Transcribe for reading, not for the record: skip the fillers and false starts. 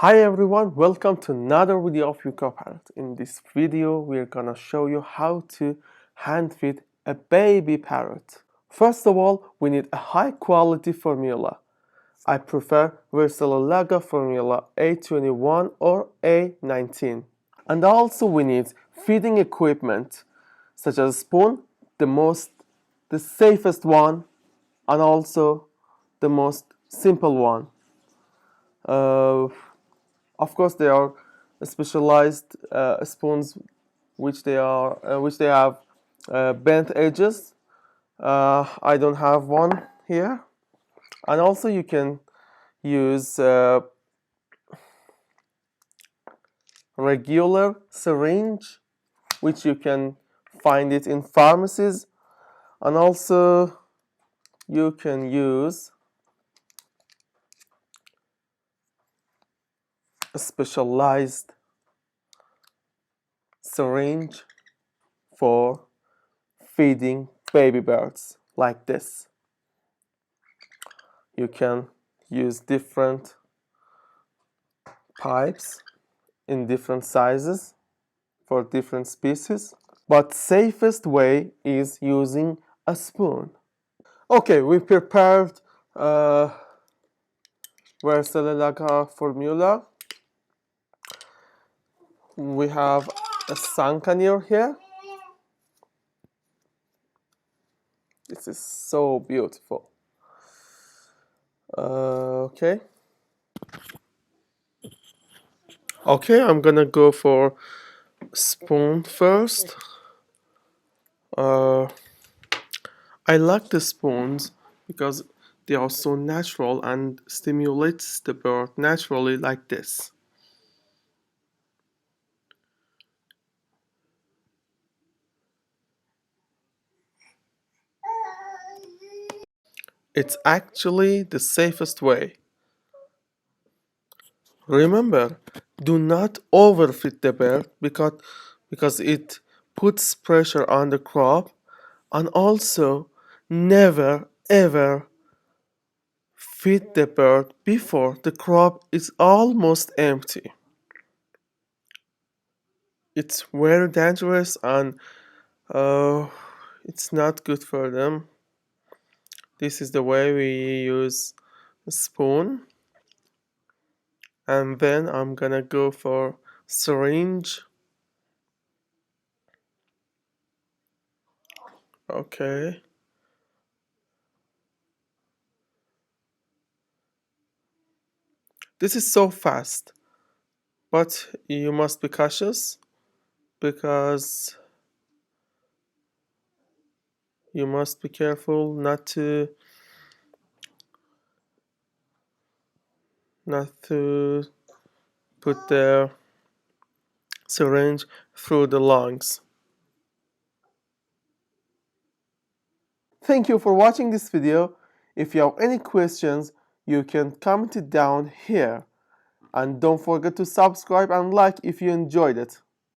Hi everyone, welcome to another video of parrot. In this video, we're gonna show you how to hand feed a baby parrot. First of all, we need a high quality formula. I prefer versele laga formula A21 or A19. And also we need feeding equipment such as spoon, the safest one, and also the most simple one. Of course, there are specialized spoons which they have bent edges. I don't have one here, and also you can use regular syringe, which you can find it in pharmacies, and also you can use a specialized syringe for feeding baby birds like this. You can use different pipes in different sizes for different species, but safest way is using a spoon. Okay, we prepared versele laga formula. We have a sunken here. This is so beautiful. Okay, I'm gonna go for spoon first. I like the spoons because they are so natural and stimulates the bird naturally like this. It's actually the safest way. Remember, do not overfeed the bird because it puts pressure on the crop, and also never ever feed the bird before the crop is almost empty. It's very dangerous and it's not good for them. This is the way we use a spoon. And then I'm gonna go for syringe. Okay. This is so fast, but you must be cautious because you must be careful not to put the syringe through the lungs. Thank you for watching this video. If you have any questions, you can comment it down here. And don't forget to subscribe and like if you enjoyed it.